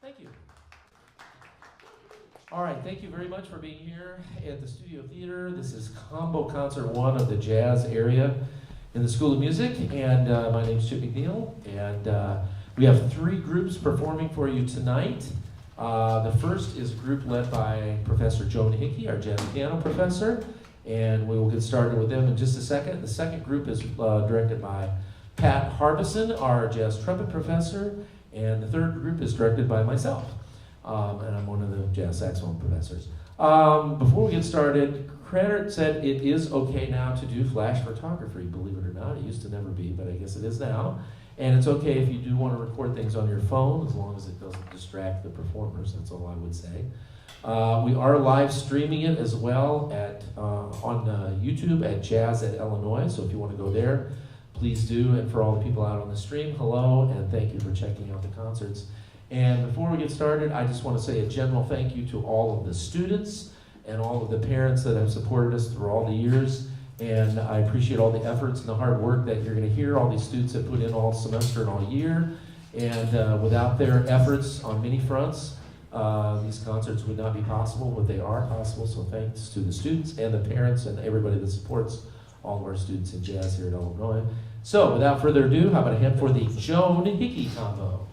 Thank you. All right, thank you very much for being here at the Studio Theater. This is Combo Concert 1 of the jazz area in the School of Music, and my name is Chip McNeil, and we have 3 groups performing for you tonight. The first is a group led by Professor Joan Hickey, our jazz piano professor, and we will get started with them in just a second. The second group is directed by Pat Harbison, our jazz trumpet professor, and the third group is directed by myself, and I'm one of the jazz saxophone professors. Before we get started, Krannert said it is okay now to do flash photography, believe it or not. It used to never be, but I guess it is now. And it's okay if you do want to record things on your phone, as long as it doesn't distract the performers. That's all I would say. We are live streaming it as well on YouTube at Jazz at Illinois. So if you want to go there, please do. And for all the people out on the stream, hello, and thank you for checking out the concerts. And before we get started, I just want to say a general thank you to all of the students and all of the parents that have supported us through all the years. And I appreciate all the efforts and the hard work that you're going to hear. All these students have put in all semester and all year. And without their efforts on many fronts, these concerts would not be possible, but they are possible. So thanks to the students and the parents and everybody that supports all of our students in jazz here at Illinois. So without further ado, how about a hand for the Joan Hickey combo?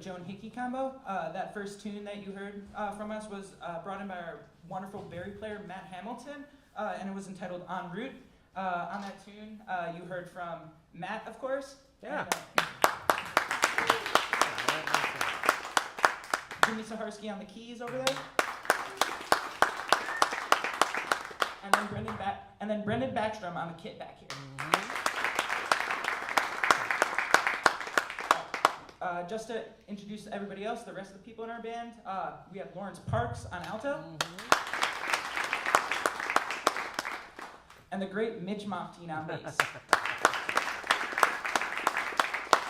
Joan Hickey combo. That first tune that you heard from us was brought in by our wonderful Barry player, Matt Hamilton, and it was entitled En Route. On that tune, you heard from Matt, of course. Yeah. Jimmy Saharsky on the keys over there. And then Brendan Backstrom on the kit back here. Just to introduce everybody else, the rest of the people in our band, we have Lawrence Parks on alto. And the great Mitch Moftine on bass.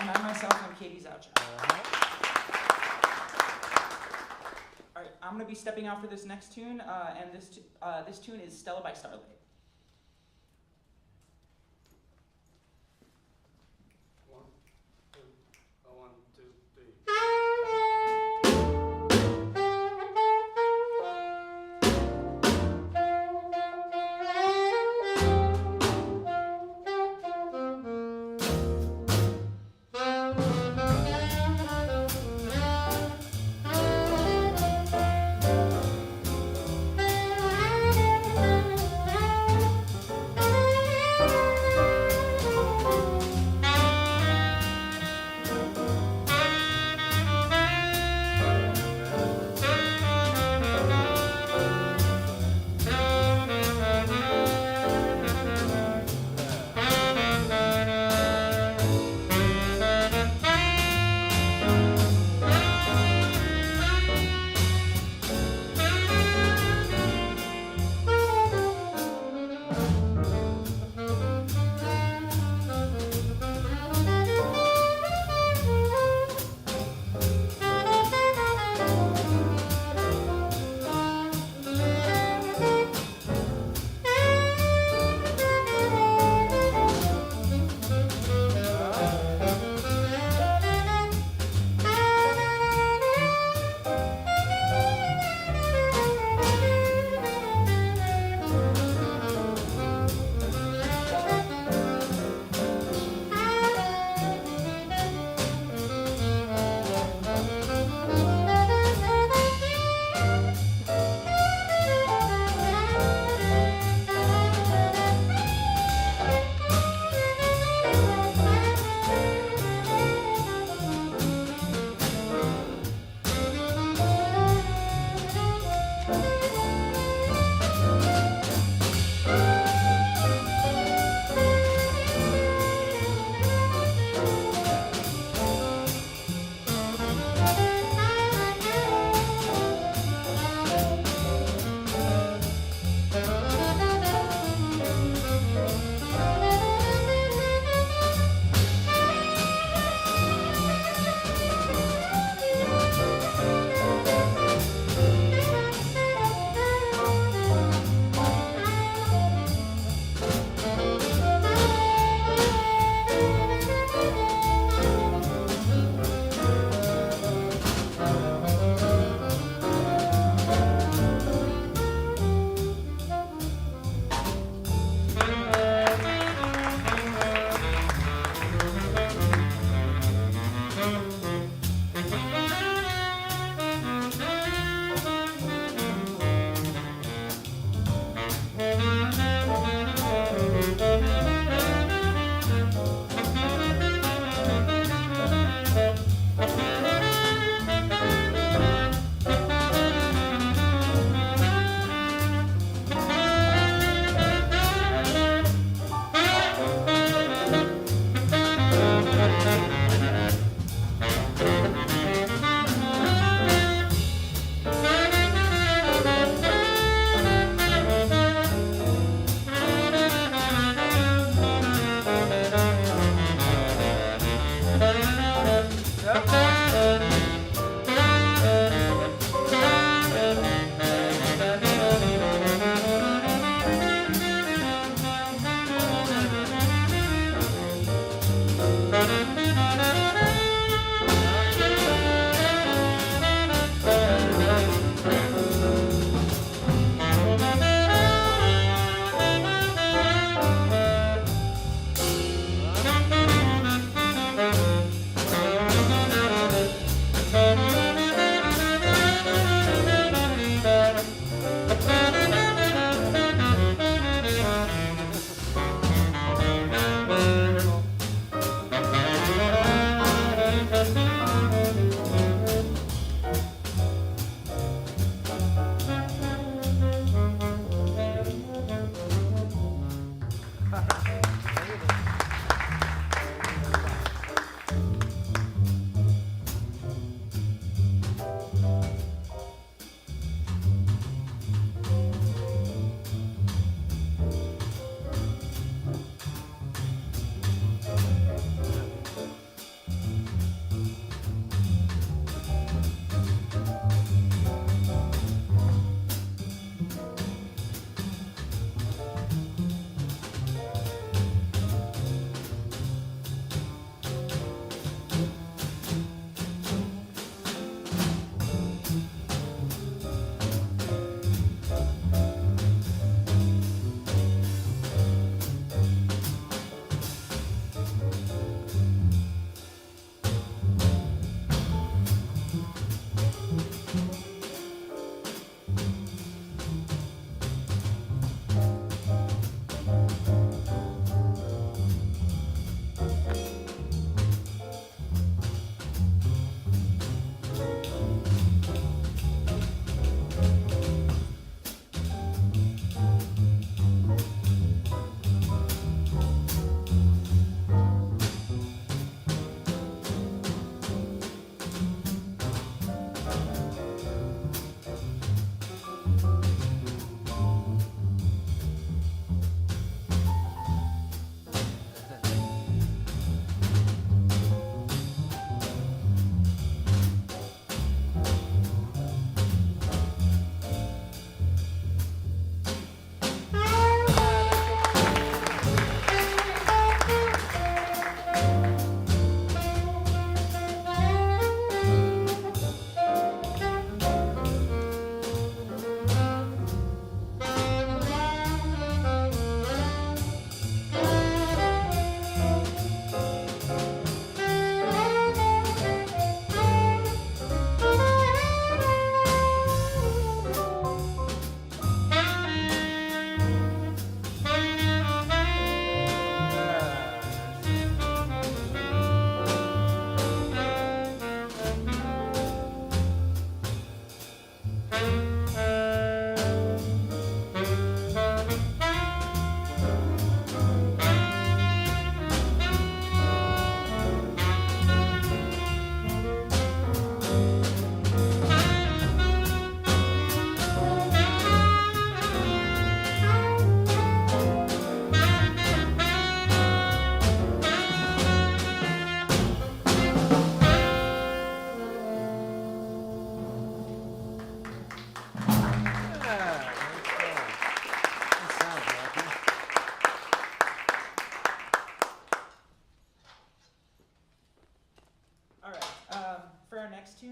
And I myself am Katie's outro. All right, I'm going to be stepping out for this next tune, and this tune is Stella by Starlight.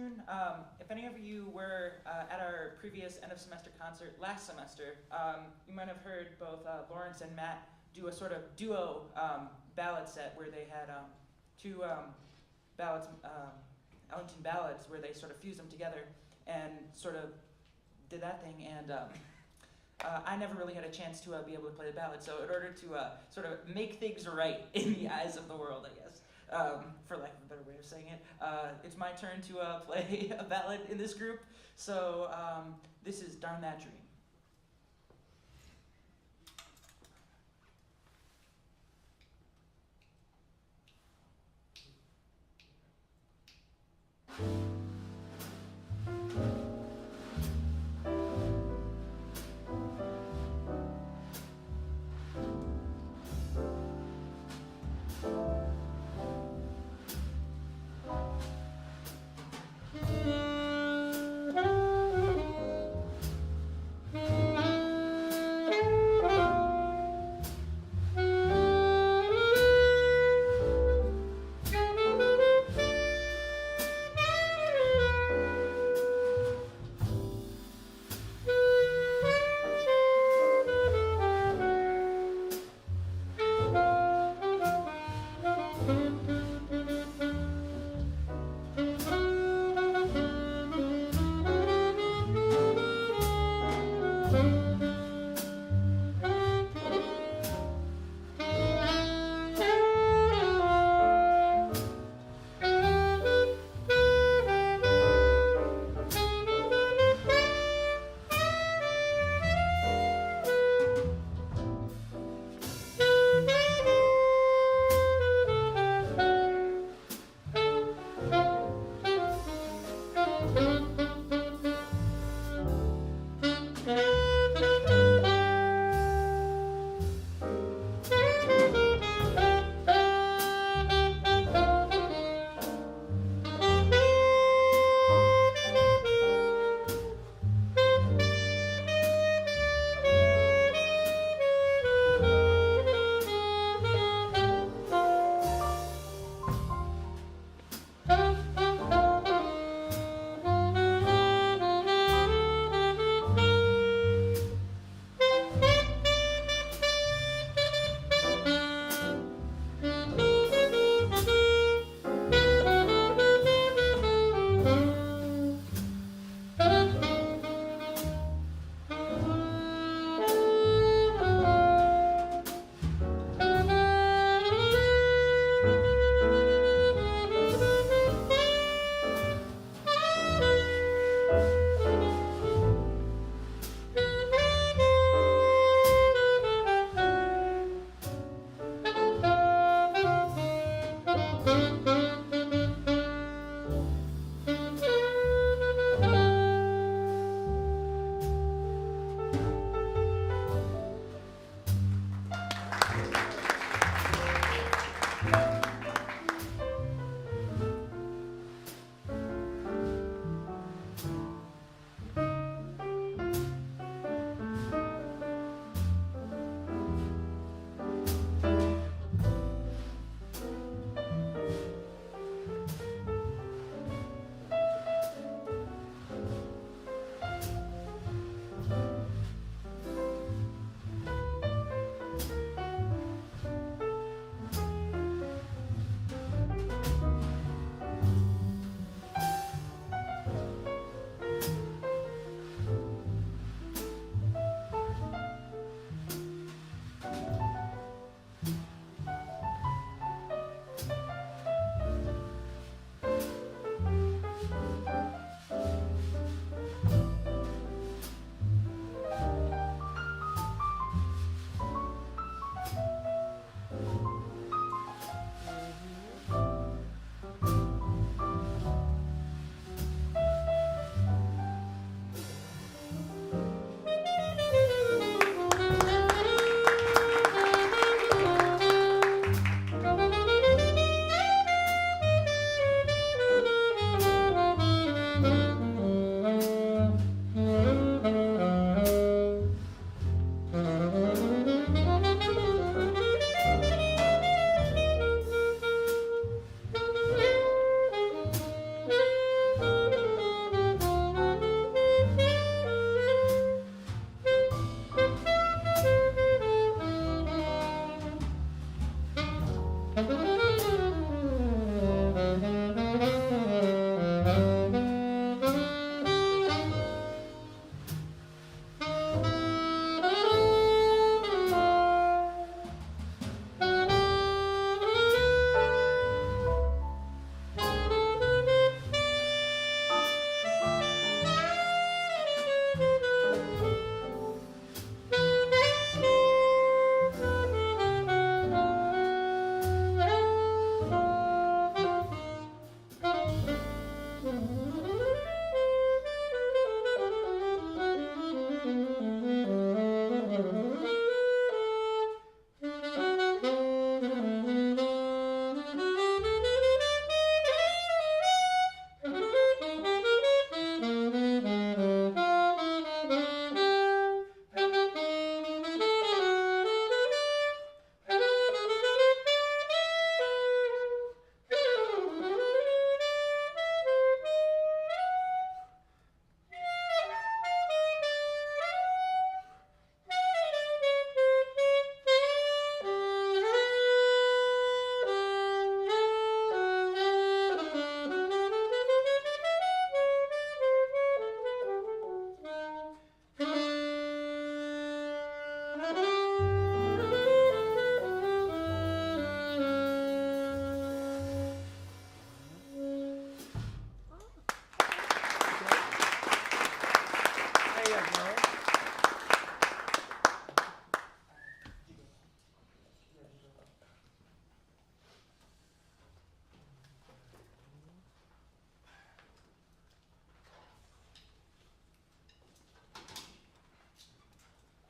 tune, if any of you were at our previous end of semester concert last semester, you might have heard both Lawrence and Matt do a sort of duo ballad set where they had two ballads, Ellington ballads, where they sort of fused them together and sort of did that thing. And I never really had a chance to be able to play the ballad, so in order to sort of make things right in the eyes of the world, I guess, for lack of a better way of saying it, it's my turn to play a ballad in this group. So this is Darn That Dream.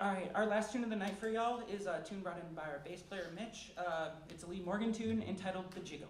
All right, our last tune of the night for y'all is a tune brought in by our bass player Mitch. It's a Lee Morgan tune entitled "The Gigolo."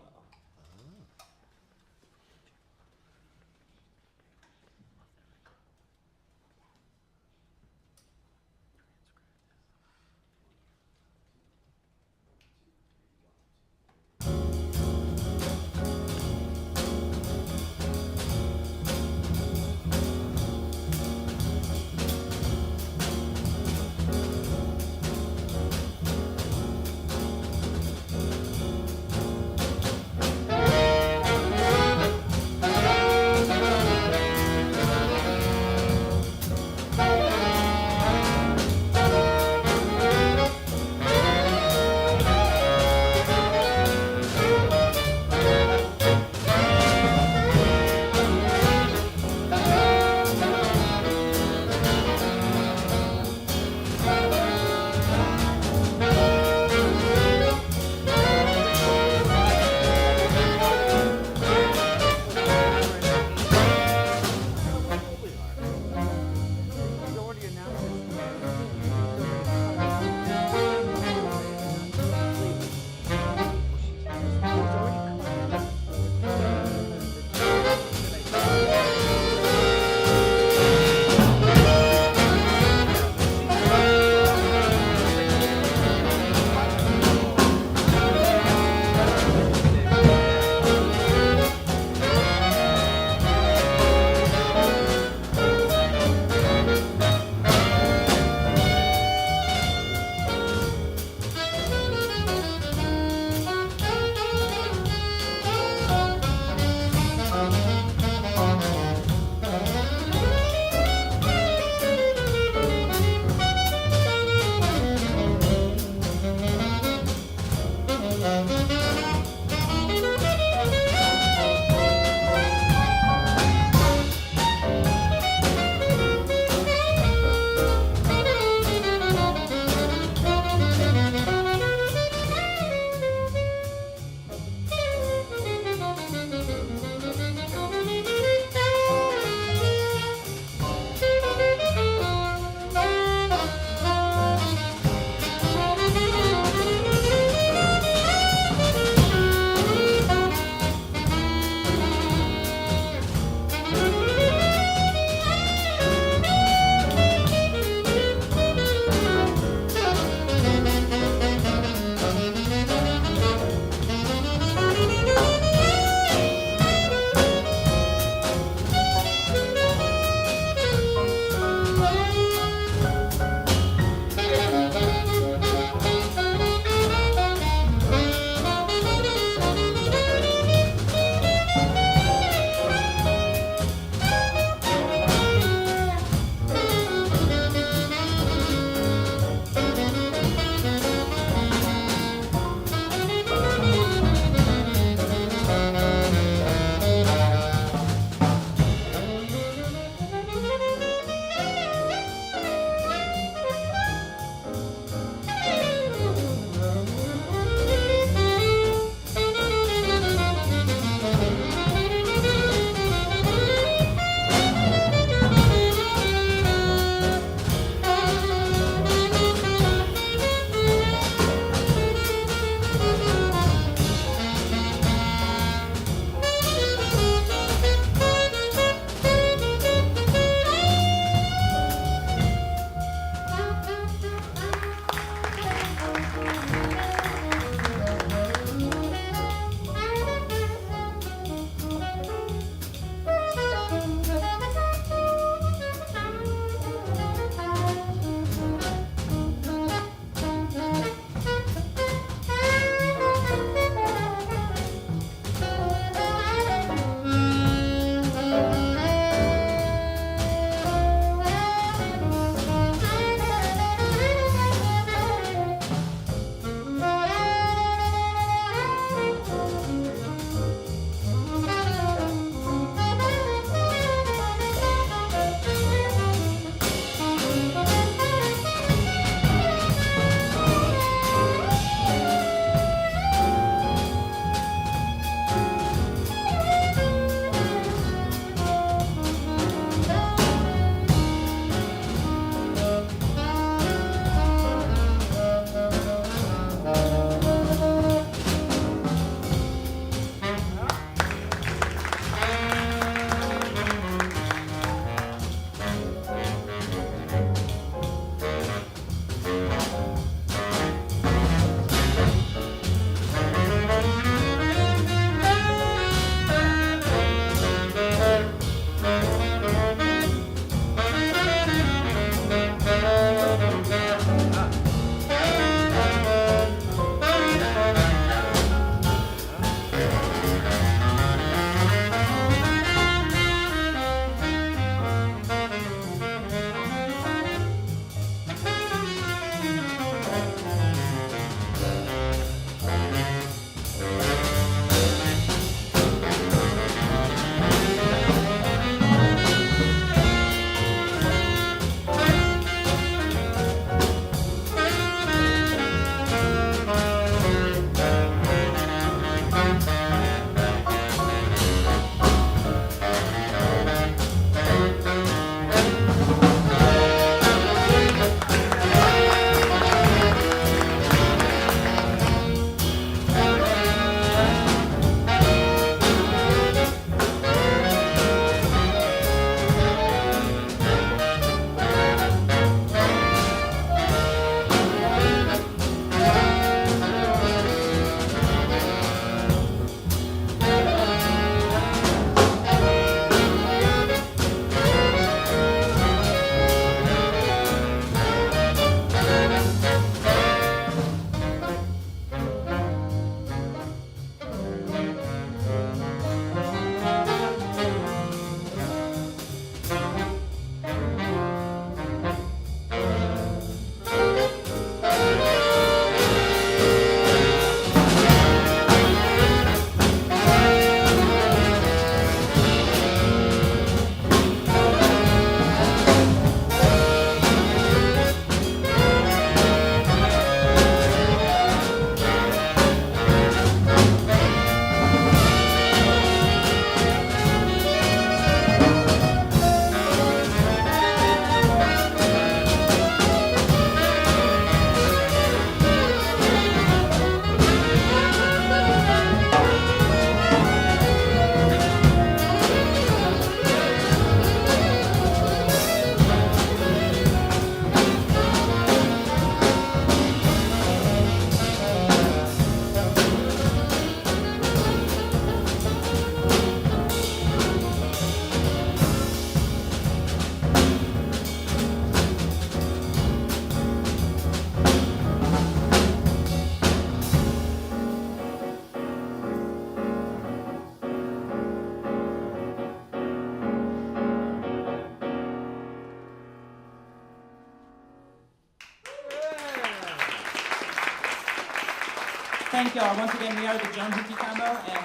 Thank y'all. Once again, we are the Joan Hickey Combo, and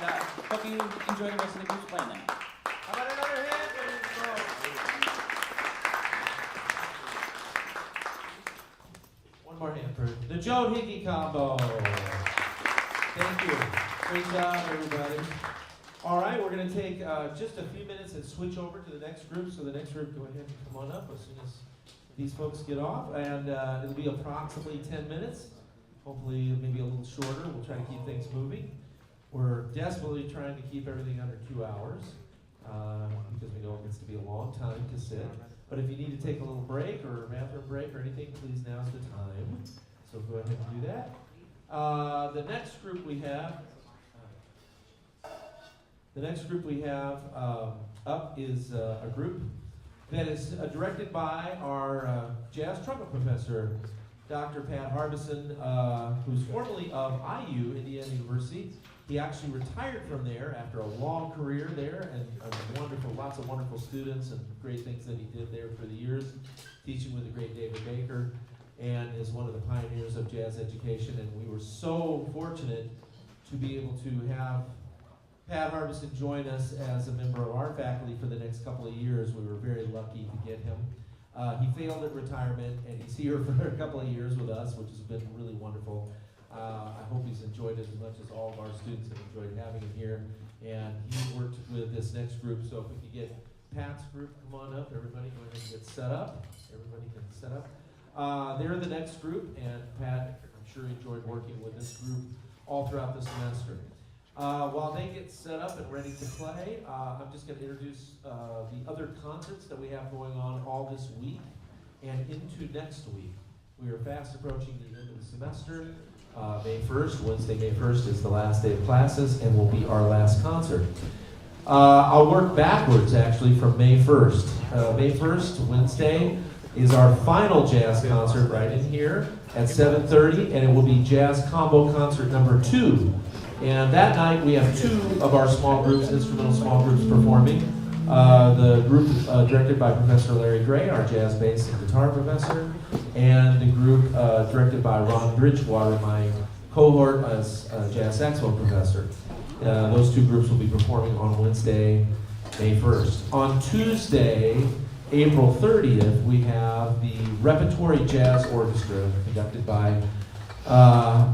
hope you enjoy the rest of the group's playing tonight. How about another hand for these folks? One more hand for the Joan Hickey Combo. Thank you. Great job, everybody. All right, we're going to take just a few minutes and switch over to the next group. So the next group, go ahead and come on up as soon as these folks get off. And it'll be approximately 10 minutes. Hopefully, maybe a little shorter. We'll try to keep things moving. We're desperately trying to keep everything under 2 hours because we know it gets to be a long time to sit. But if you need to take a little break or a bathroom break or anything, please now's the time. So go ahead and do that. The next group we have up is a group that is directed by our jazz trumpet professor, Dr. Pat Harbison, who's formerly of IU, Indiana University. He actually retired from there after a long career there, and lots of wonderful students and great things that he did there for the years, teaching with the great David Baker, and is one of the pioneers of jazz education. And we were so fortunate to be able to have Pat Harbison join us as a member of our faculty for the next couple of years. We were very lucky to get him. He failed at retirement, and he's here for a couple of years with us, which has been really wonderful. I hope he's enjoyed it as much as all of our students have enjoyed having him here. And he worked with this next group, so if we could get Pat's group, come on up, everybody go ahead and get set up. Everybody can set up. They're the next group, and Pat, I'm sure enjoyed working with this group all throughout the semester. While they get set up and ready to play, I'm just going to introduce the other concerts that we have going on all this week and into next week. We are fast approaching the end of the semester. May 1st, Wednesday, May 1st is the last day of classes and will be our last concert. I'll work backwards actually from May 1st. May 1st, Wednesday, is our final jazz concert right in here at 7:30, and it will be Jazz Combo Concert number 2. And that night we have 2 of our small groups, instrumental small groups performing. The group directed by Professor Larry Gray, our jazz bass and guitar professor, and the group directed by Ron Bridgewater, my cohort as jazz saxophone professor. Those 2 groups will be performing on Wednesday, May 1st. On Tuesday, April 30th, we have the Repertory Jazz Orchestra conducted by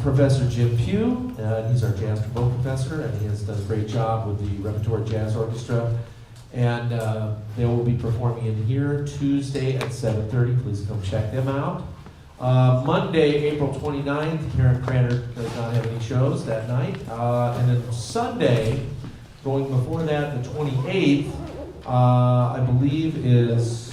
Professor Jim Pugh. He's our jazz trombone professor, and he has done a great job with the Repertory Jazz Orchestra. And they will be performing in here Tuesday at 7:30. Please come check them out. Monday, April 29th, Krannert does not have any shows that night. And then Sunday, going before that, the 28th, I believe is,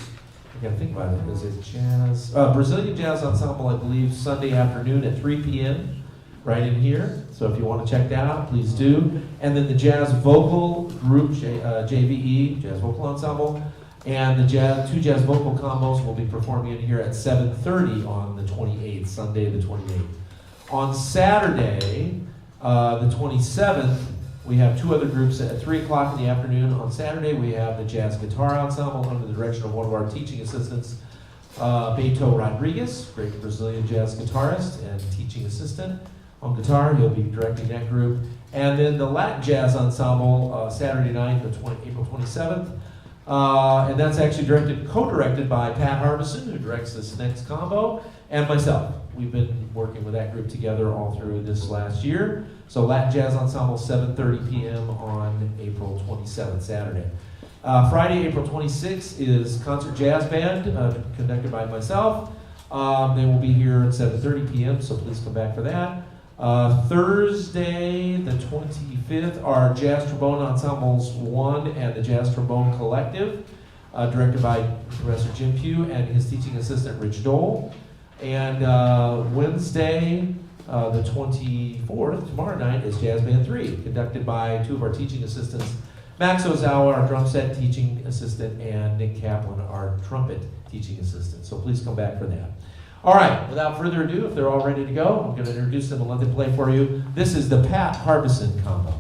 I gotta think about it, is it jazz? Brazilian Jazz Ensemble, I believe, Sunday afternoon at 3 p.m. right in here. So if you want to check that out, please do. And then the Jazz Vocal Group, JVE, Jazz Vocal Ensemble, and the 2 jazz vocal combos will be performing in here at 7:30 on the 28th, Sunday the 28th. On Saturday, the 27th, we have 2 other groups at 3 o'clock in the afternoon. On Saturday, we have the Jazz Guitar Ensemble under the direction of one of our teaching assistants, Beto Rodriguez, great Brazilian jazz guitarist and teaching assistant on guitar. He'll be directing that group. And then the Latin Jazz Ensemble, Saturday night, April 27th. And that's actually co-directed by Pat Harbison, who directs this next combo, and myself. We've been working with that group together all through this last year. So Latin Jazz Ensemble, 7:30 p.m. on April 27th, Saturday. Friday, April 26th is Concert Jazz Band, conducted by myself. They will be here at 7:30 p.m., so please come back for that. Thursday, the 25th, are Jazz Trombone Ensembles 1 and the Jazz Trombone Collective, directed by Professor Jim Pugh and his teaching assistant, Rich Dole. And Wednesday, the 24th, tomorrow night, is Jazz Band 3, conducted by 2 of our teaching assistants, Max Ozawa, our drum set teaching assistant, and Nick Kaplan, our trumpet teaching assistant. So please come back for that. All right, without further ado, if they're all ready to go, I'm going to introduce them and let them play for you. This is the Pat Harbison Combo.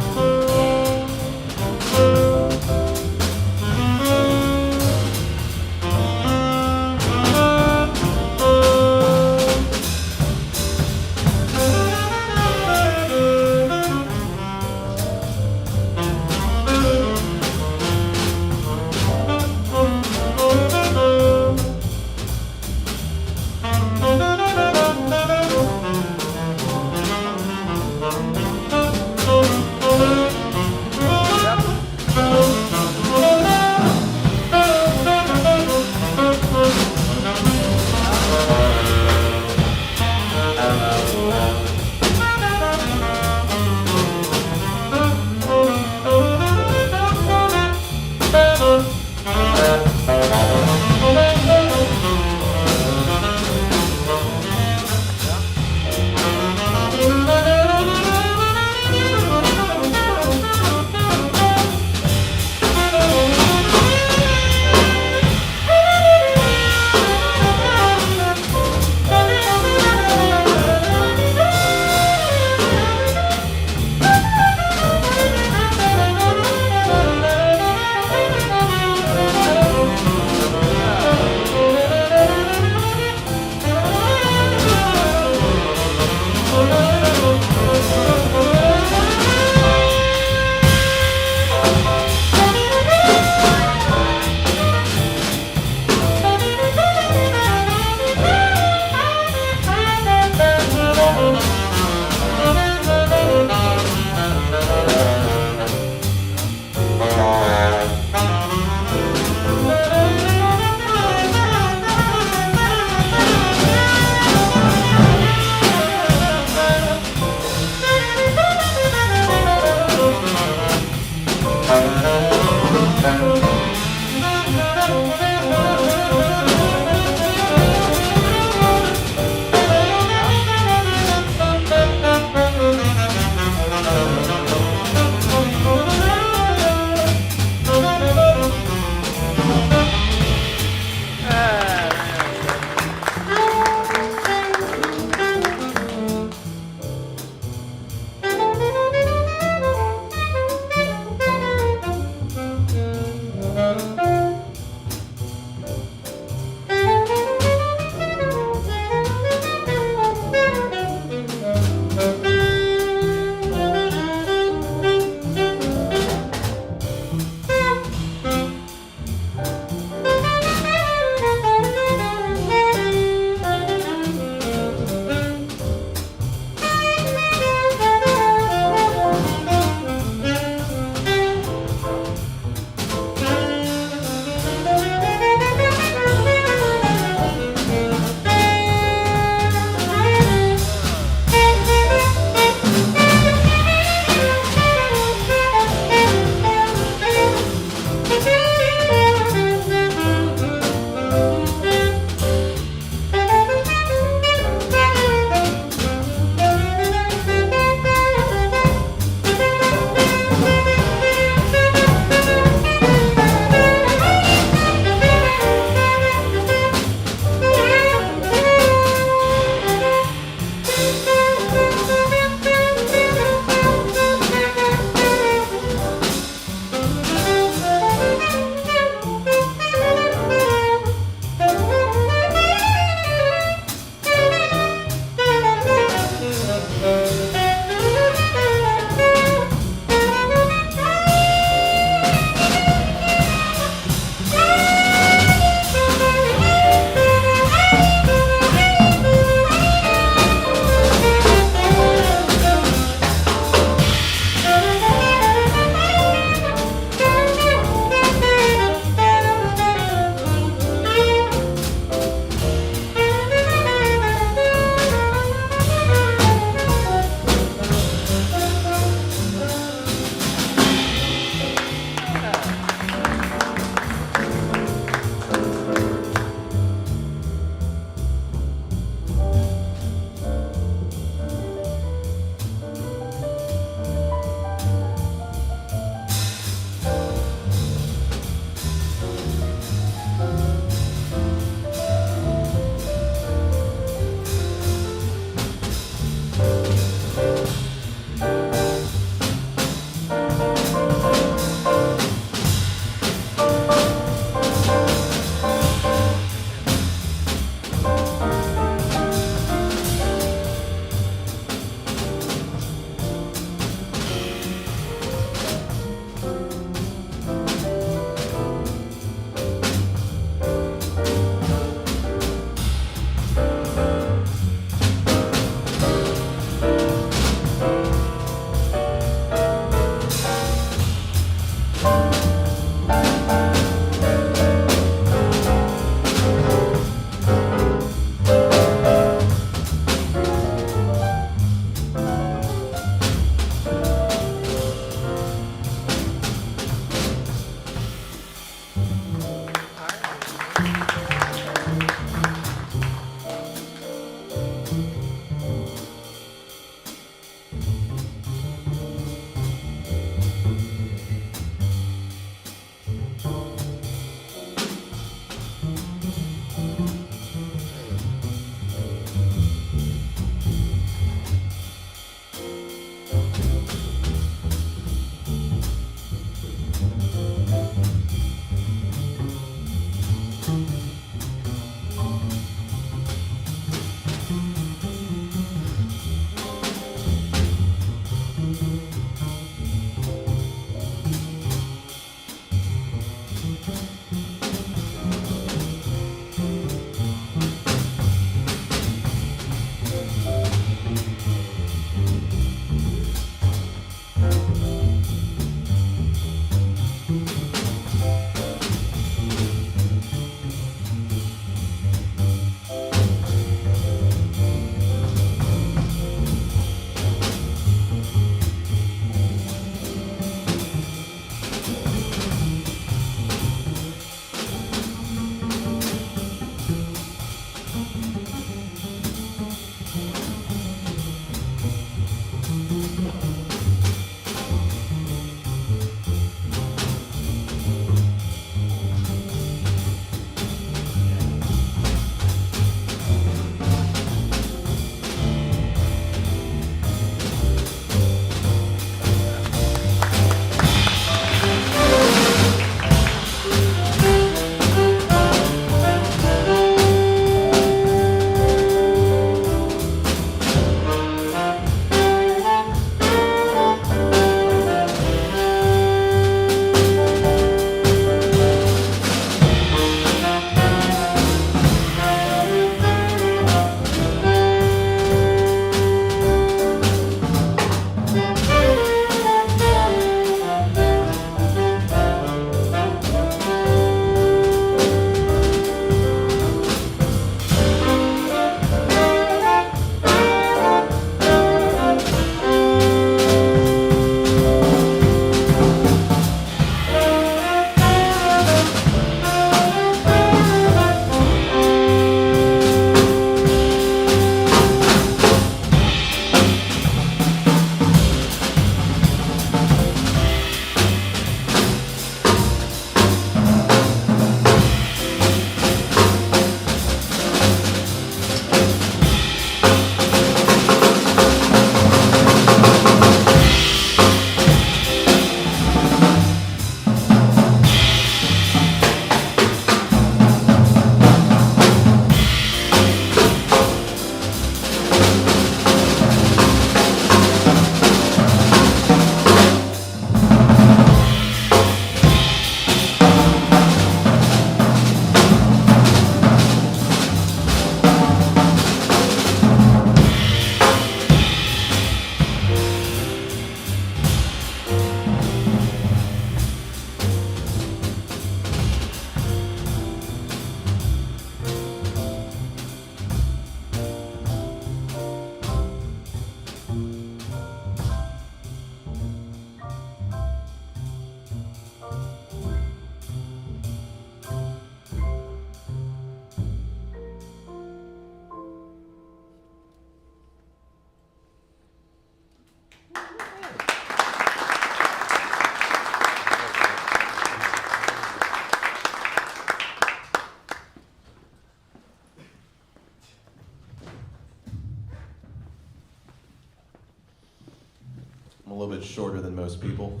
I'm a little bit shorter than most people.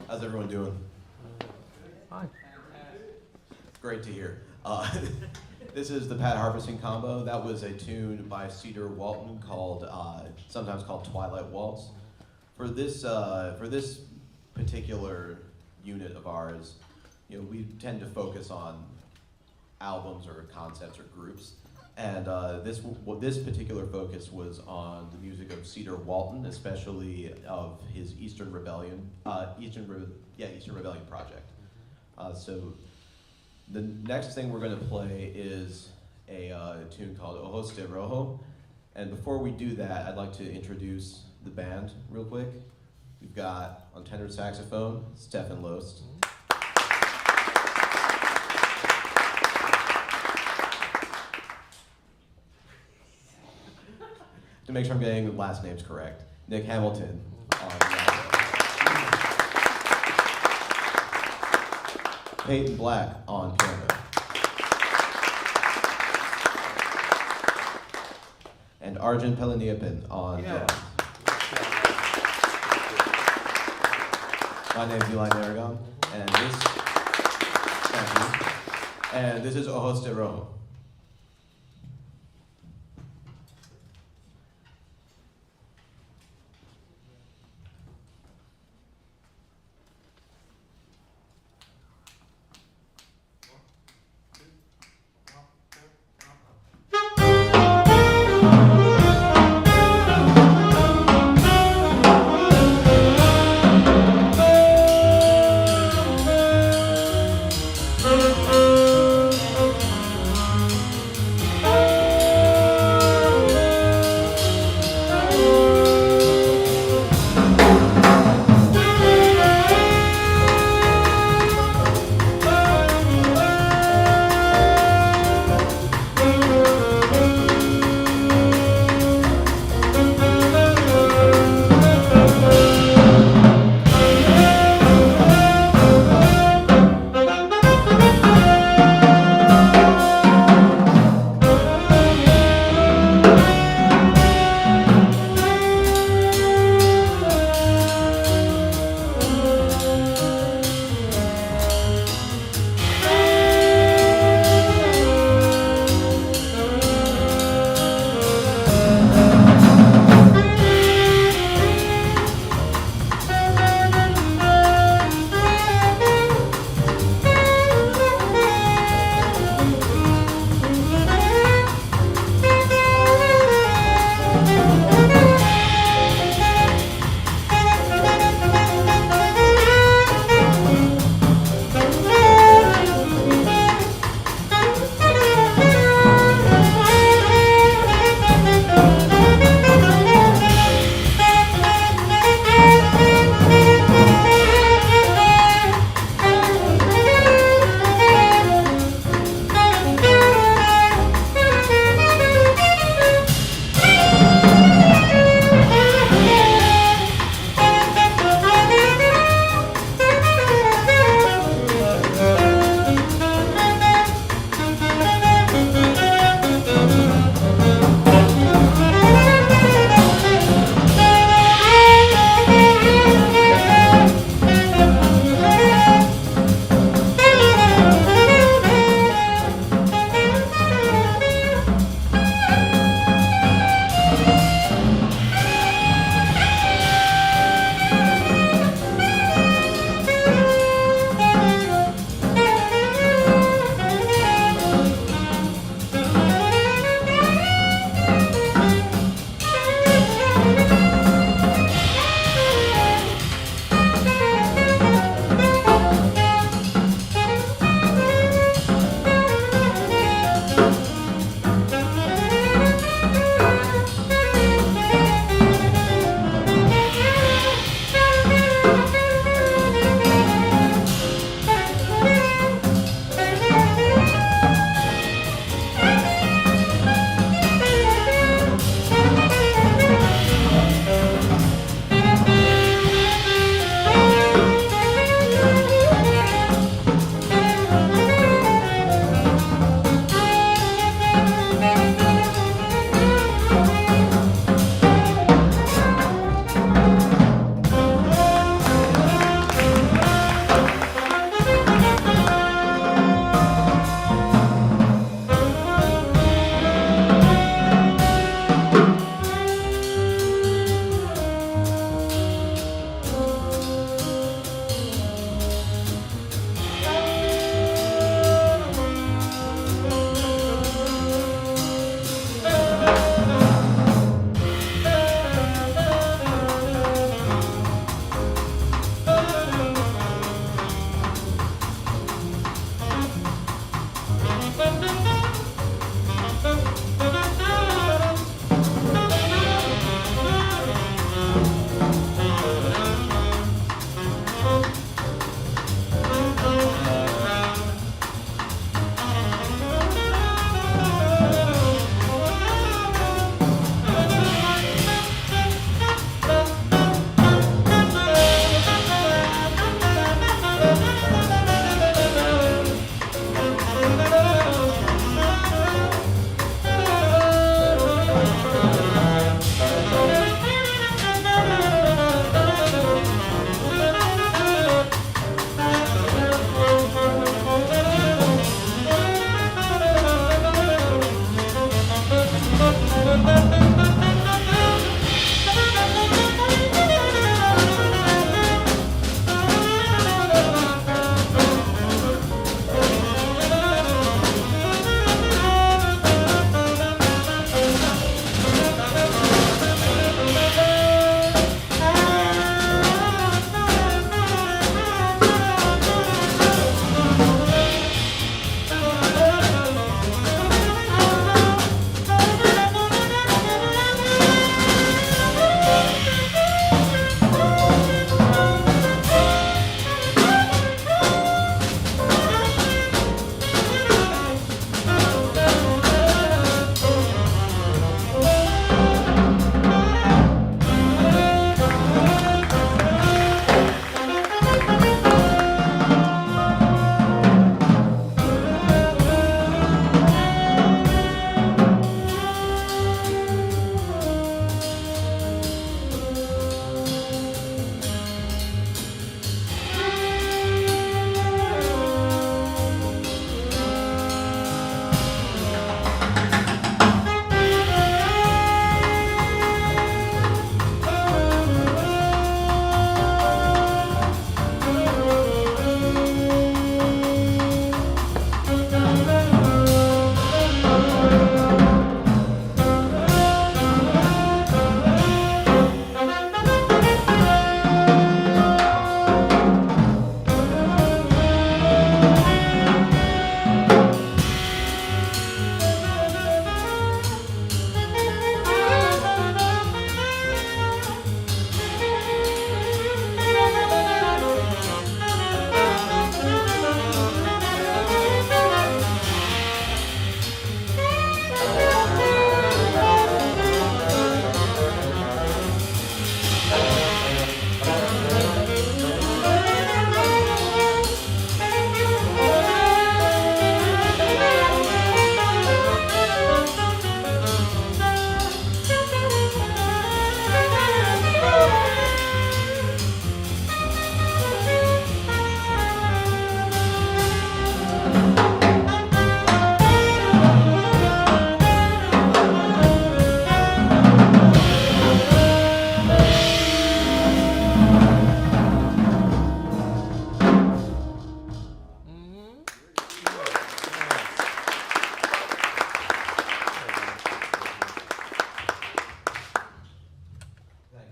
How's everyone doing? Hi. Great to hear. This is the Pat Harvesting combo. That was a tune by Cedar Walton called, sometimes called Twilight Waltz. For this particular unit of ours, you know, we tend to focus on albums or concepts or groups. And this particular focus was on the music of Cedar Walton, especially of his Eastern Rebellion project. So the next thing we're going to play is a tune called Ojos de Rojo. And before we do that, I'd like to introduce the band real quick. We've got on tenor saxophone, Stefan Loest. To make sure I'm getting the last names correct, Nick Hamilton on piano. Peyton Black on piano. And Arjun Pelaniappan on drums. My name's Eli Aragon, and this is Ojos de Rojo.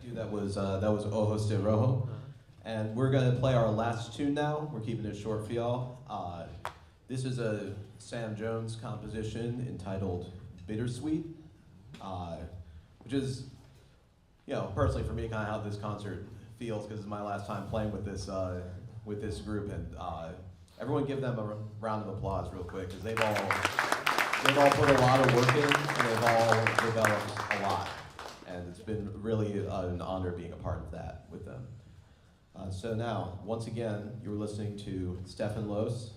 you. That was Ojos de Rojo. And we're going to play our last tune now. We're keeping it short for y'all. This is a Sam Jones composition entitled Bittersweet, which is, personally for me, kind of how this concert feels, because it's my last time playing with this group. And everyone give them a round of applause real quick, because they've all put a lot of work in, and they've all developed a lot. And it's been really an honor being a part of that with them. So now, once again, you're listening to Stefan Los,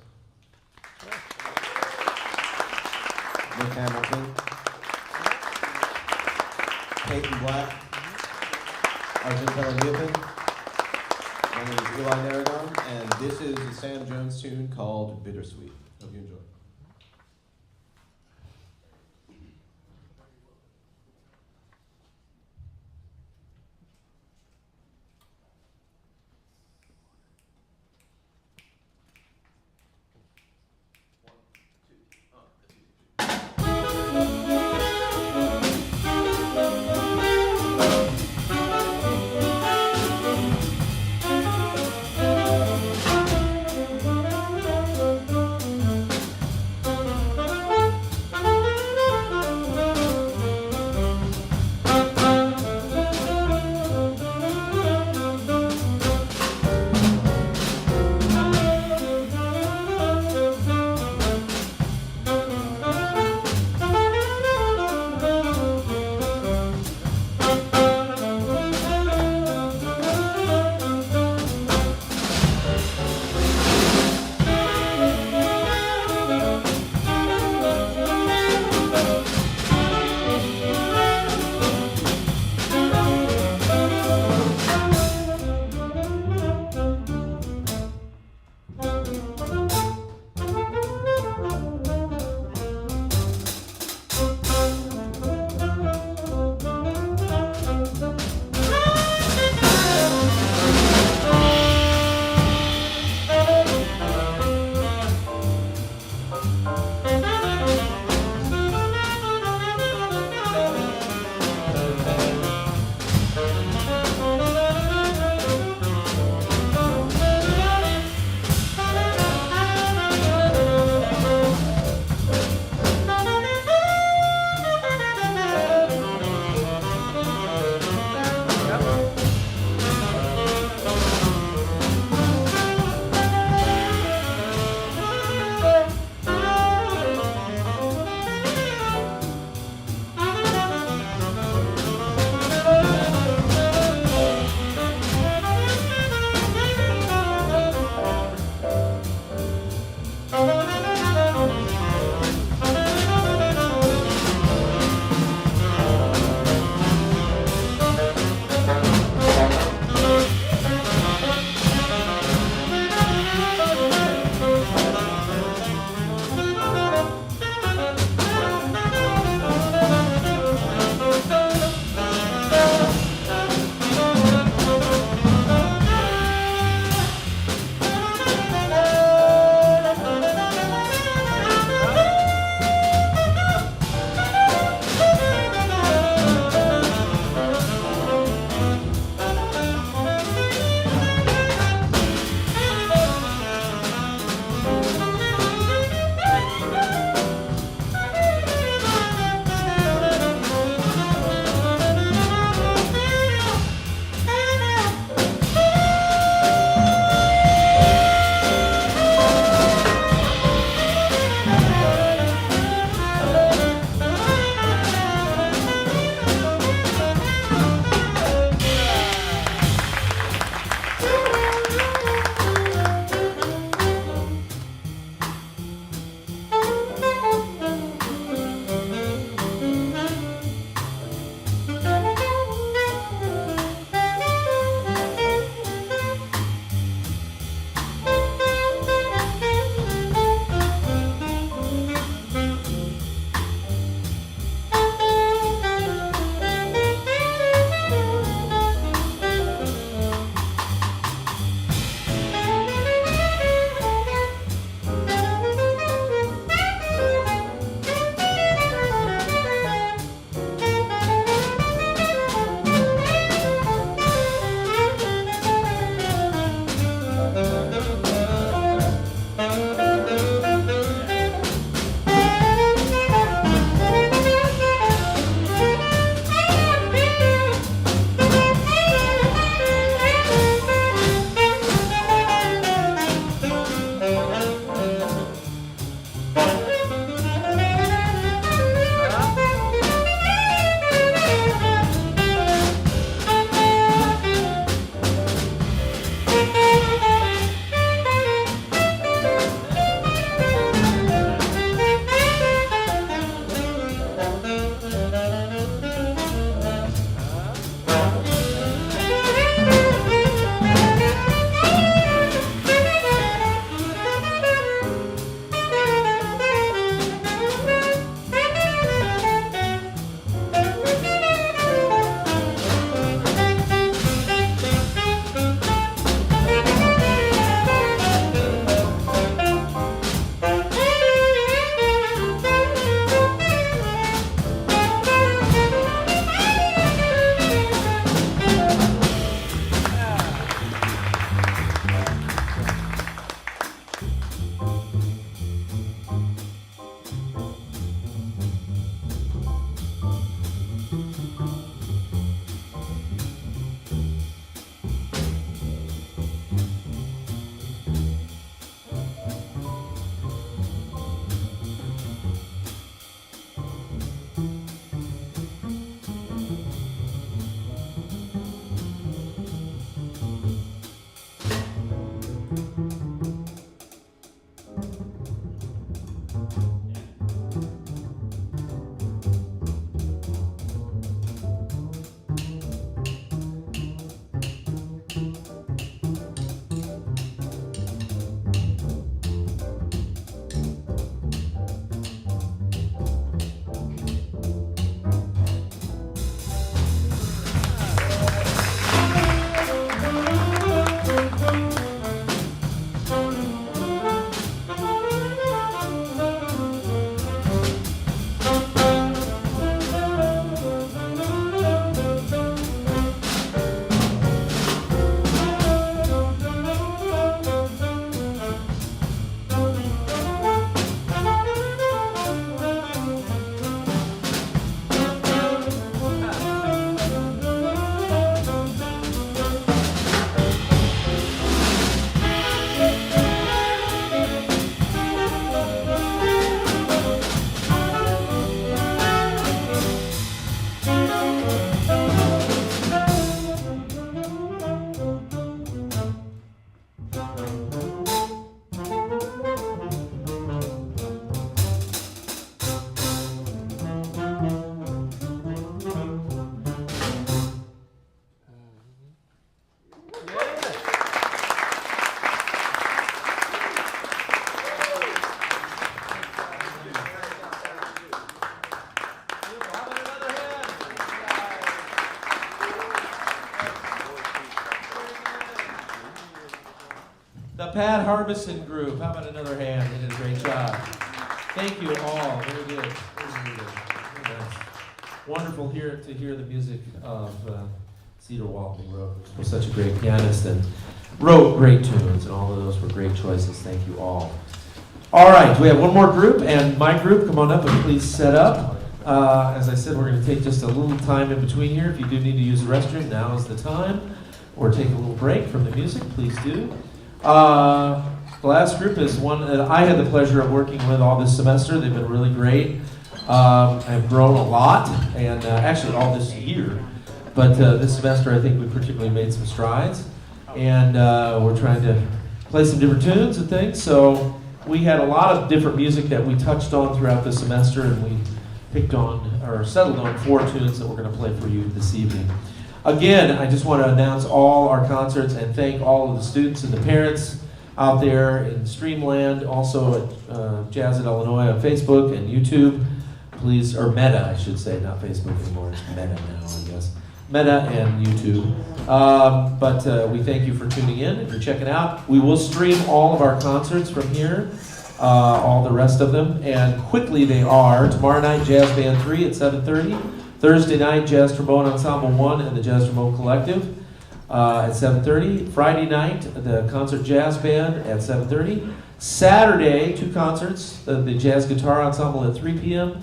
Nick Hamilton, Peyton Black, Argentella Nippon. My name is Eli Narragon, and this is a Sam Jones tune called Bittersweet. Hope you enjoy. Pat Harbison Group. How about another hand? They did a great job. Thank you all. Very good. Very good. Very nice. Wonderful to hear the music of Cedar Walton wrote. Was such a great pianist and wrote great tunes, and all of those were great choices. Thank you all. All right, we have one more group, and my group, come on up and please set up. As I said, we're going to take just a little time in between here. If you do need to use the restroom, now is the time. Or take a little break from the music, please do. The last group is one that I had the pleasure of working with all this semester. They've been really great. I've grown a lot, and actually all this year. But this semester, I think we particularly made some strides. And we're trying to play some different tunes and things. So we had a lot of different music that we touched on throughout the semester, and we picked on, or settled on 4 tunes that we're going to play for you this evening. Again, I just want to announce all our concerts and thank all of the students and the parents out there in Streamland, also at Jazz at Illinois on Facebook and YouTube. Please, or Meta, I should say, not Facebook anymore. It's Meta now, I guess. Meta and YouTube. But we thank you for tuning in. If you're checking out, we will stream all of our concerts from here, all the rest of them. And quickly they are, tomorrow night, Jazz Band 3 at 7:30. Thursday night, Jazz Trombone Ensemble 1 and the Jazz Trombone Collective at 7:30. Friday night, the Concert Jazz Band at 7:30. Saturday, 2 concerts, the Jazz Guitar Ensemble at 3 p.m.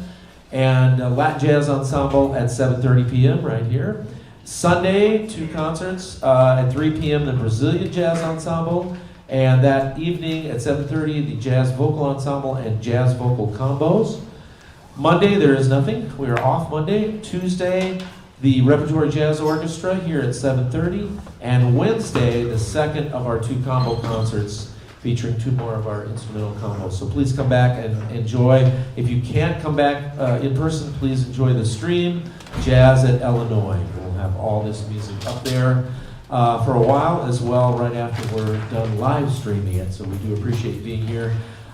and Latin Jazz Ensemble at 7:30 p.m. right here. Sunday, 2 concerts at 3 p.m. the Brazilian Jazz Ensemble, and that evening at 7:30 the Jazz Vocal Ensemble and Jazz Vocal Combos. Monday, there is nothing. We are off Monday. Tuesday, the Repertory Jazz Orchestra here at 7:30. And Wednesday, the second of our 2 combo concerts featuring 2 more of our instrumental combos. So please come back and enjoy. If you can't come back in person, please enjoy the stream, Jazz at Illinois. We'll have all this music up there for a while as well, right after we're done live streaming it. So we do appreciate being here.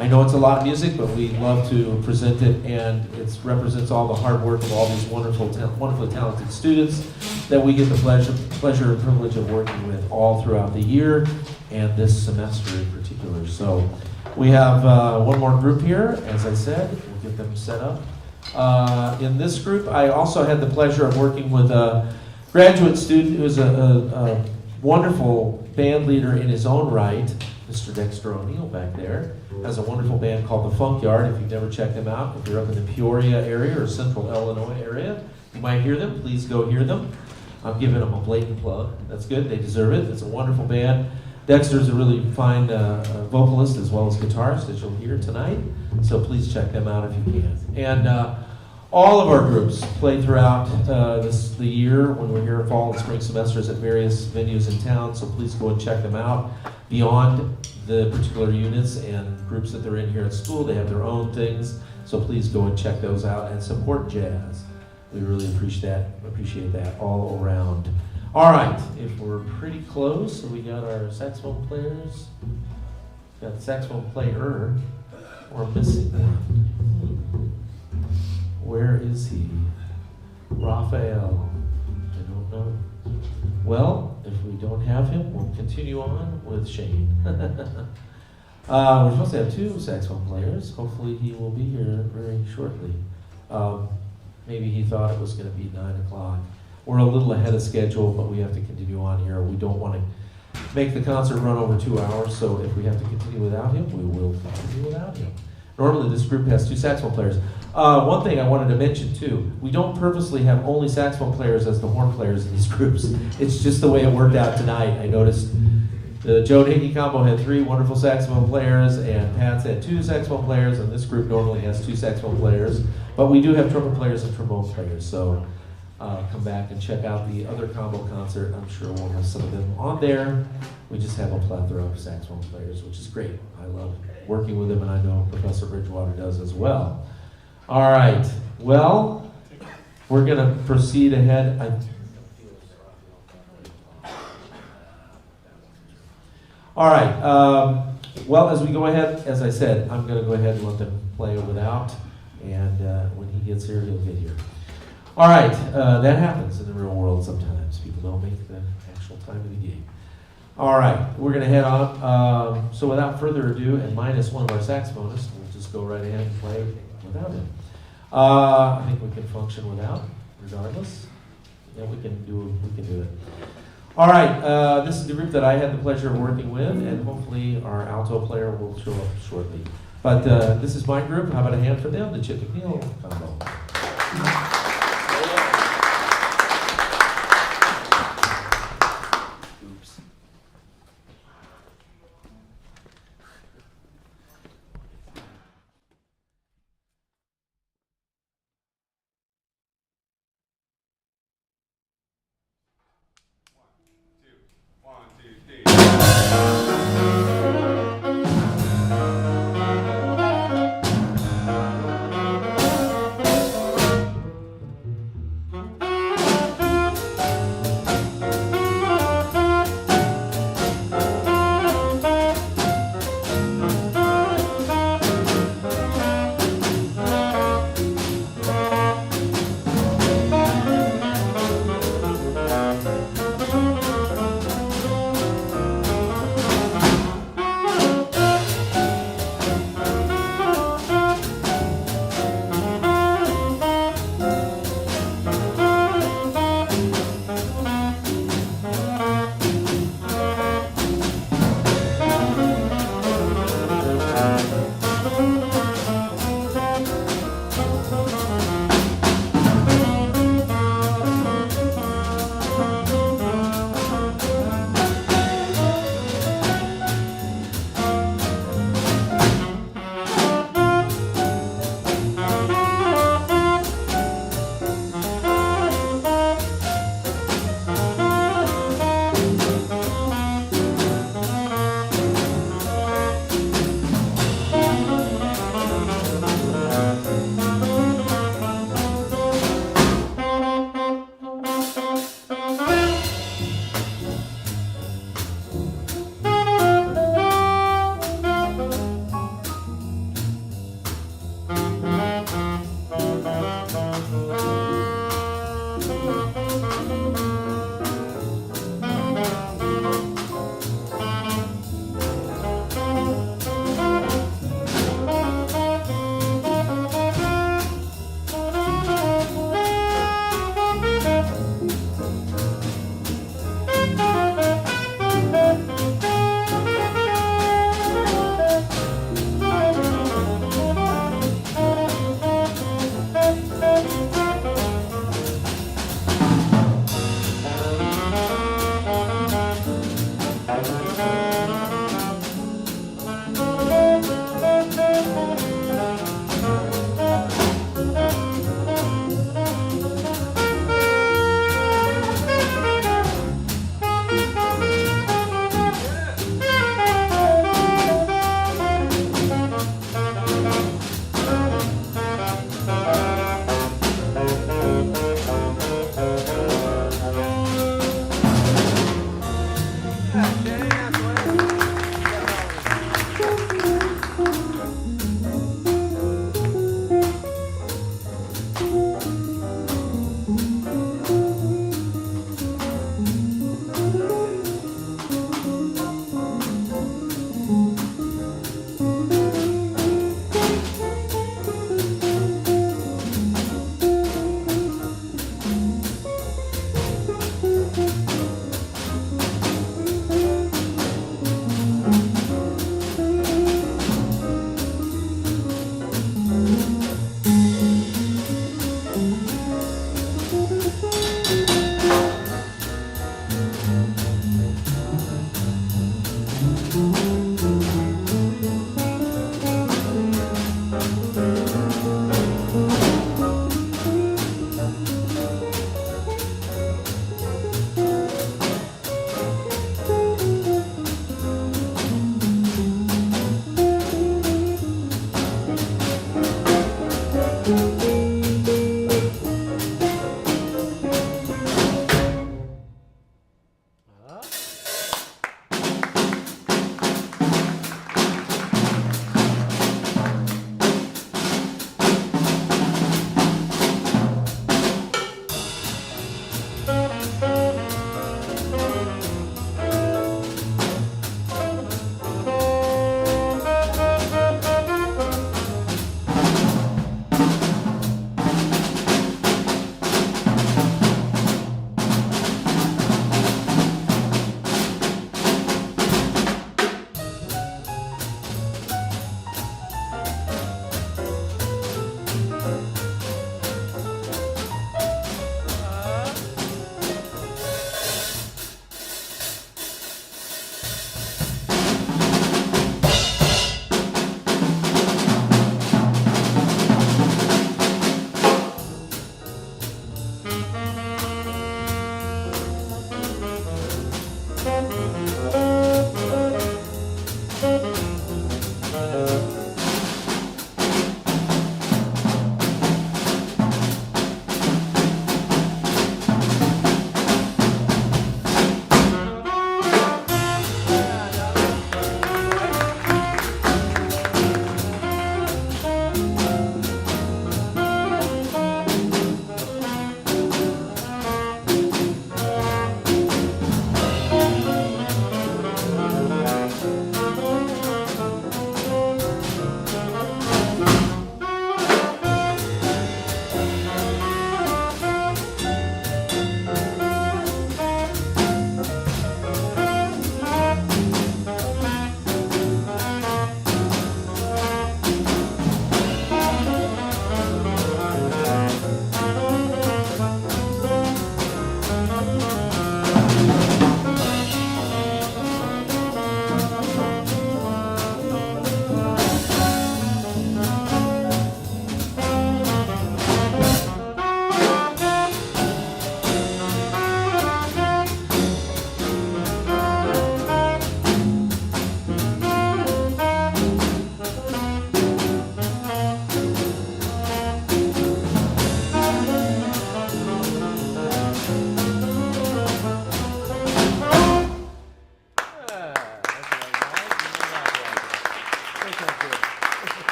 I know it's a lot of music, but we love to present it, and it represents all the hard work of all these wonderfully talented students that we get the pleasure and privilege of working with all throughout the year and this semester in particular. So we have one more group here, as I said. We'll get them set up. In this group, I also had the pleasure of working with a graduate student who's a wonderful band leader in his own right. Mr. Dexter O'Neill back there has a wonderful band called the Funk Yard. If you've never checked them out, if you're up in the Peoria area or central Illinois area, you might hear them. Please go hear them. I'm giving them a blatant plug. That's good. They deserve it. It's a wonderful band. Dexter's a really fine vocalist as well as guitarist that you'll hear tonight. So please check them out if you can. And all of our groups play throughout the year when we're here at fall and spring semesters at various venues in town. So please go and check them out. Beyond the particular units and groups that they're in here at school, they have their own things. So please go and check those out and support jazz. We really appreciate that all around. All right, if we're pretty close, so we got our saxophone players, got the saxophone player, we're missing one. Where is he? Raphael. I don't know. Well, if we don't have him, we'll continue on with Shane. We're supposed to have 2 saxophone players. Hopefully he will be here very shortly. Maybe he thought it was going to be 9 o'clock. We're a little ahead of schedule, but we have to continue on here. We don't want to make the concert run over 2 hours, so if we have to continue without him, we will continue without him. Normally this group has 2 saxophone players. One thing I wanted to mention too, we don't purposely have only saxophone players as the horn players in these groups. It's just the way it worked out tonight. I noticed the Joe Hickey combo had 3 wonderful saxophone players, and Pat's had 2 saxophone players, and this group normally has 2 saxophone players. But we do have trumpet players and trombone players, so come back and check out the other combo concert. I'm sure we'll have some of them on there. We just have a plethora of saxophone players, which is great. I love working with them, and I know Professor Bridgewater does as well. All right, well, we're going to proceed ahead. All right, well, as we go ahead, as I said, I'm going to go ahead and let them play without, and when he gets here, he'll get here. All right, that happens in the real world sometimes. People don't make the actual time of the game. All right, we're gonna head on. So without further ado, and minus one of our saxophonists, we'll just go right ahead and play without him. I think we can function without, regardless. Yeah, we can do it. All right, this is the group that I had the pleasure of working with, and hopefully our alto player will show up shortly. But this is my group. How about a hand for them, the Chip McNeil combo. One, two, three.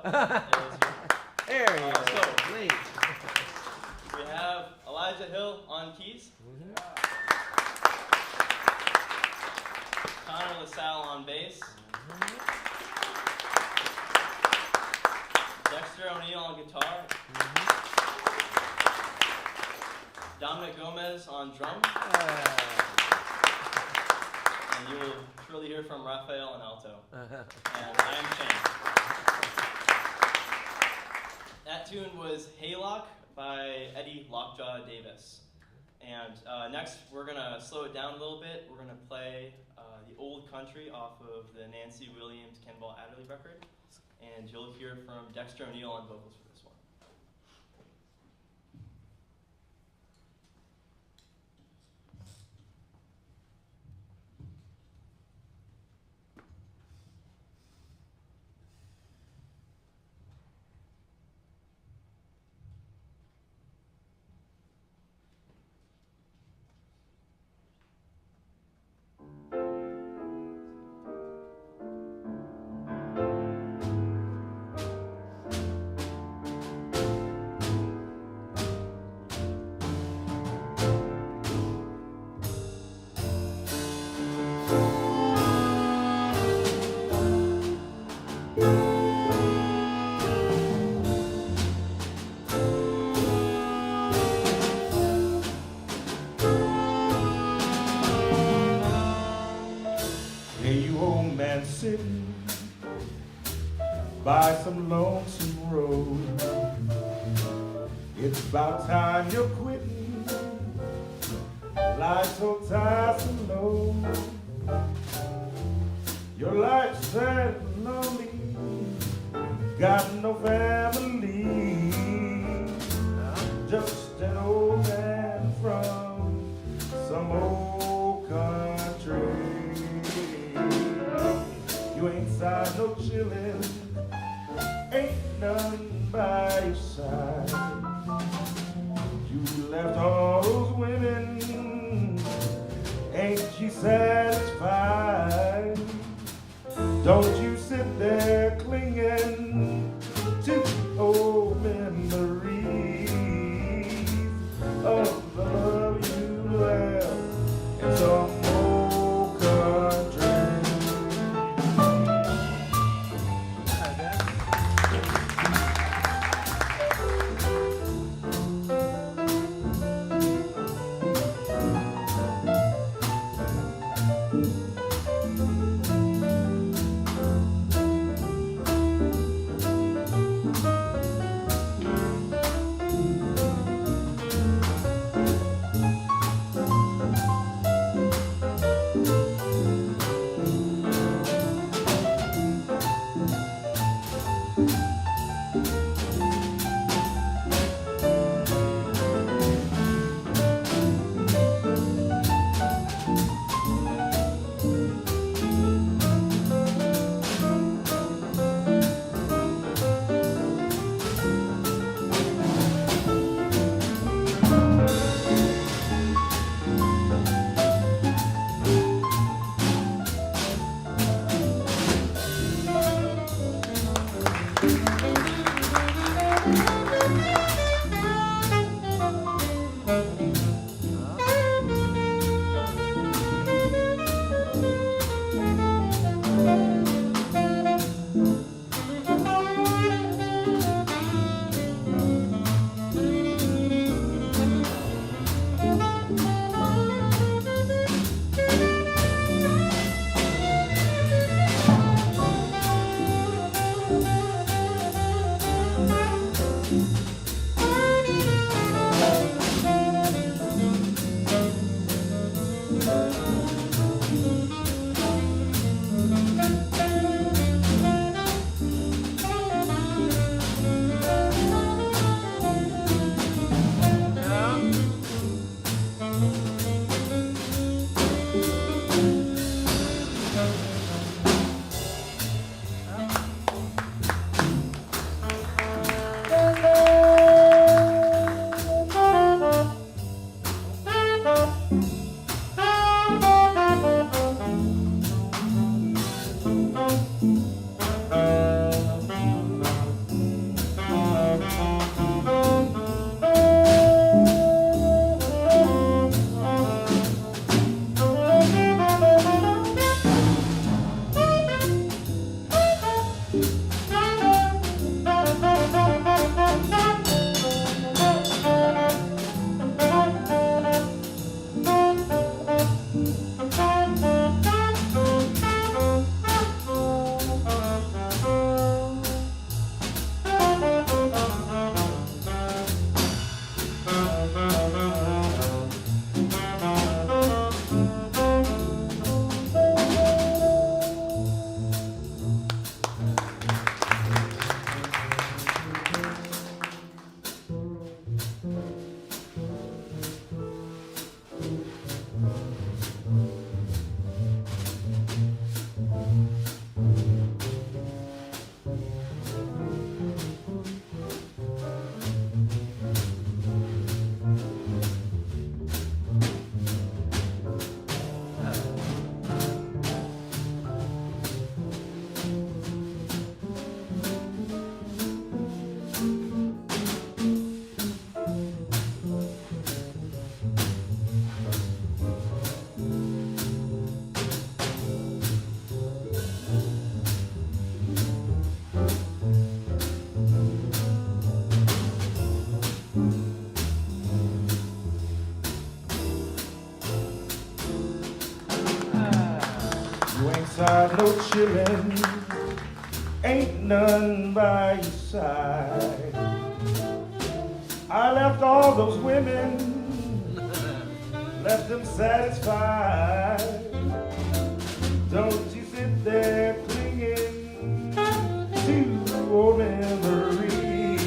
There you go. So, Great. we have Elijah Hill on keys, Connor LaSalle on bass, Dexter O'Neill on guitar, Dominic Gomez on drums, and you will surely hear from Raphael on alto. And I am Shane. That tune was Haylock by Eddie Lockjaw Davis. And next, we're going to slow it down a little bit. We're going to play The Old Country off of the Nancy Williams Ken Adderley record. And you'll hear from Dexter O'Neill on vocals for this one. Hey, you old man sitting by some lonesome road. It's about time you're quitting. Life's so tiresome low. Your life's sad and lonely. Got no family. Just an old man from some old country. You ain't signed no chillin', ain't none by your side. You left all those women, ain't you satisfied? Don't you sit there clinging to old memories. no chillin', ain't none by your side. I left all those women, left them satisfied. Don't you sit there clinging to old memories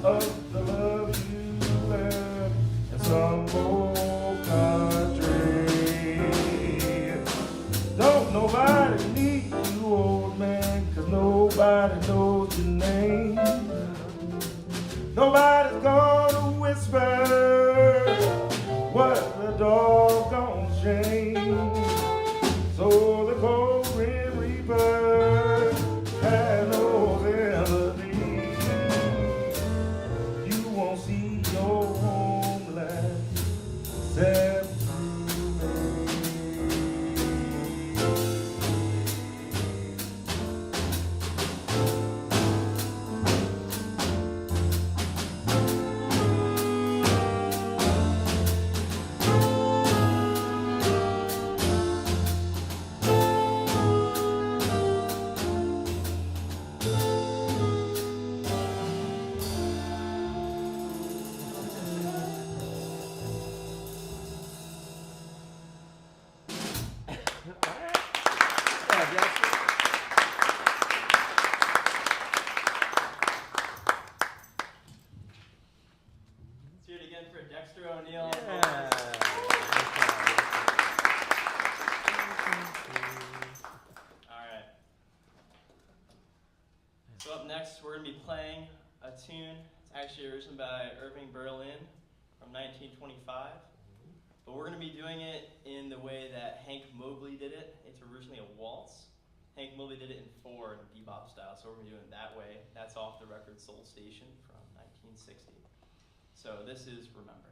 of the love you left in some old country. Don't nobody need you, old man, 'cause nobody knows your name. Nobody's gonna whisper what a doggone shame. So the cold grim reaper has no remedy. You won't see your homeland except through me. Let's hear it again for Dexter O'Neill. Alright. So up next, we're going to be playing a tune. It's actually originally by Irving Berlin from 1925. But we're going to be doing it in the way that Hank Mobley did it. It's originally a waltz. Hank Mobley did it in 4 in bebop style, so we're going to be doing it that way. That's off the record Soul Station from 1960. So this is Remember.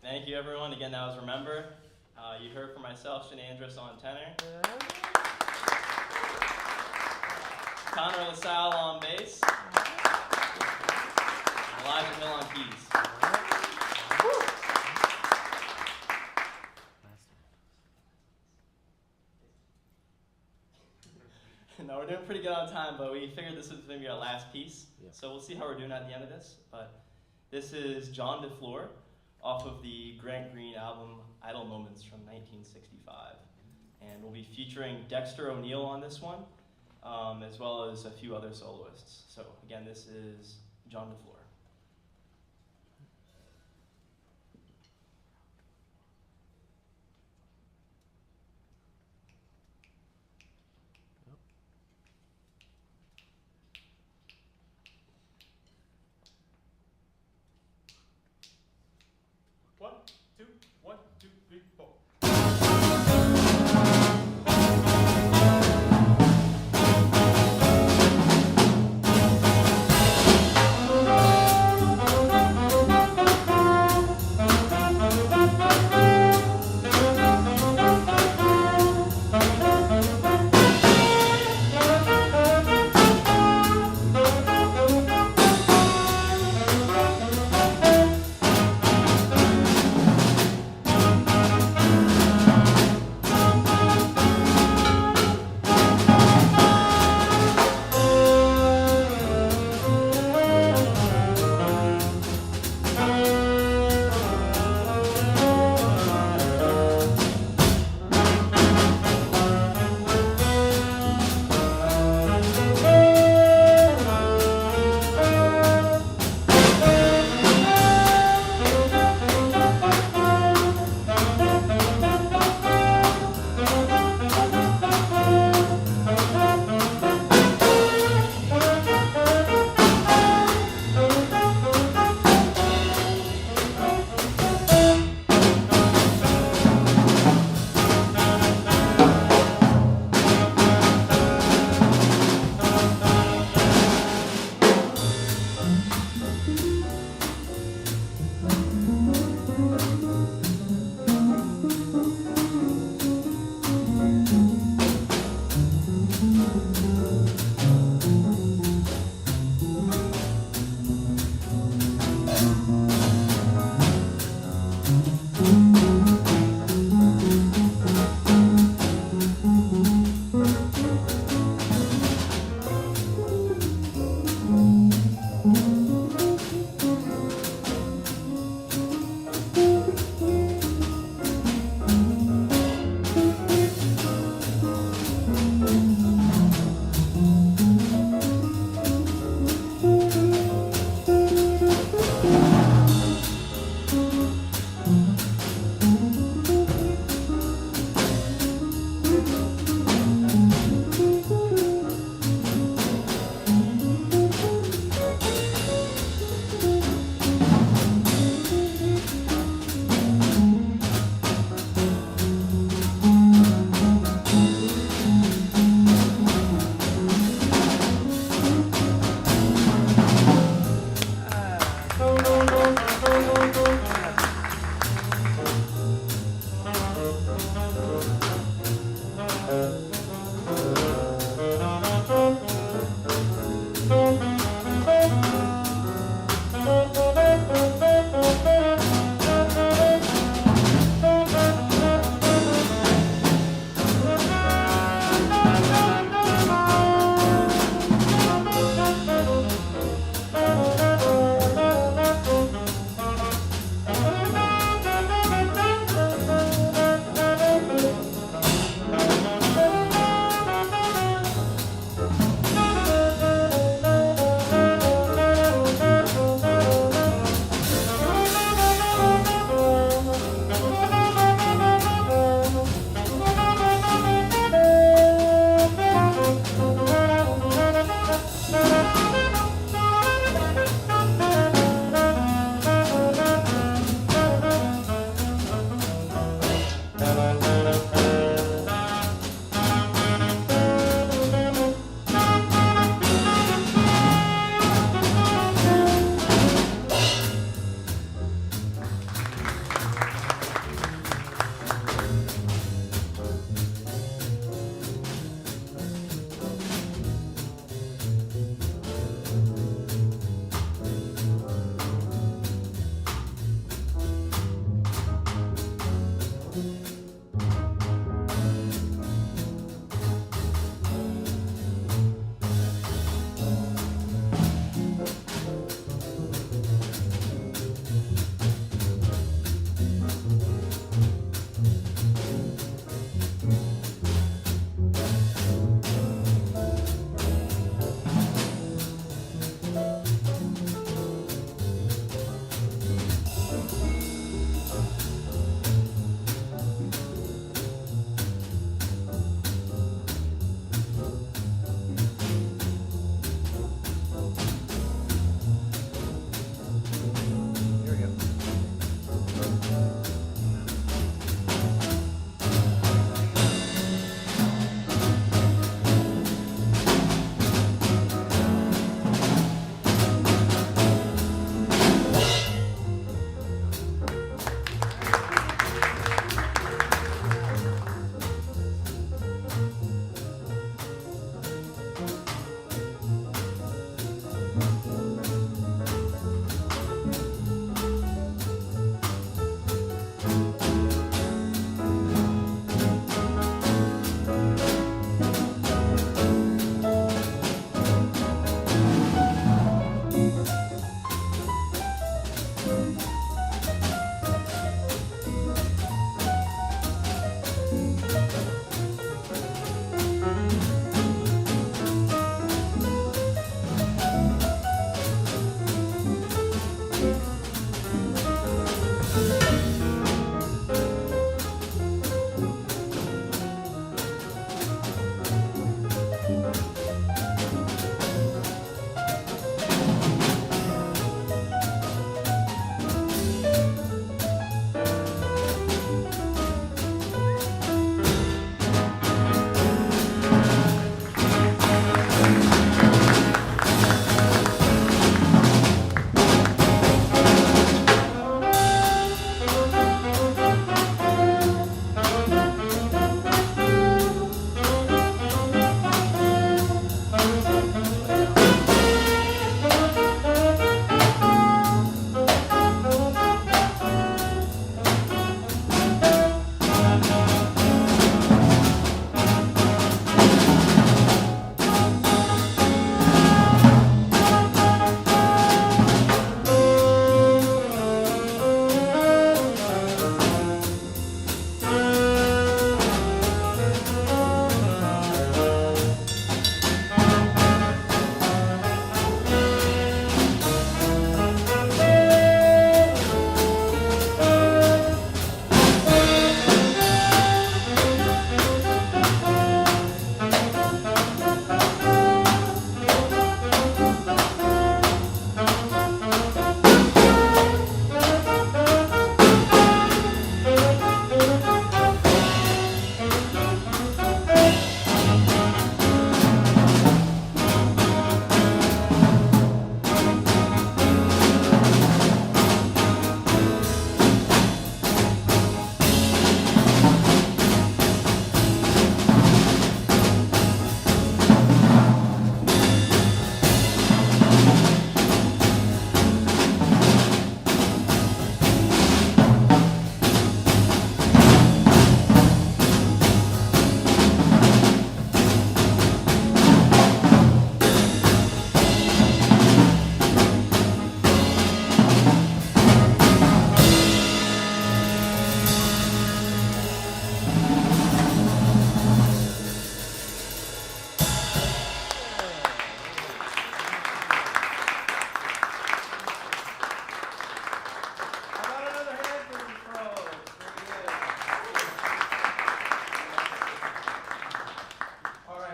Thank you, everyone. Again, that was Remember. You heard from myself, Shenandris on tenor, Connor LaSalle on bass, Elijah Hill on keys. No, we're doing pretty good on time, but we figured this was going to be our last piece. Yeah. So we'll see how we're doing at the end of this. But this is John DeFleur off of the Grant Green album Idle Moments from 1965. And we'll be featuring Dexter O'Neill on this one, as well as a few other soloists. So again, this is John DeFleur. One, two, 1, 2, 3, 4. Thank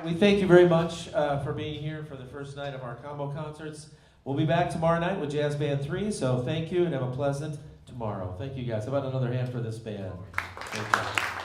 We thank you very much for being here for the first night of our combo concerts. We'll be back tomorrow night with Jazz Band 3, so thank you and have a pleasant tomorrow. Thank you guys. How about another hand for this band? Thank you.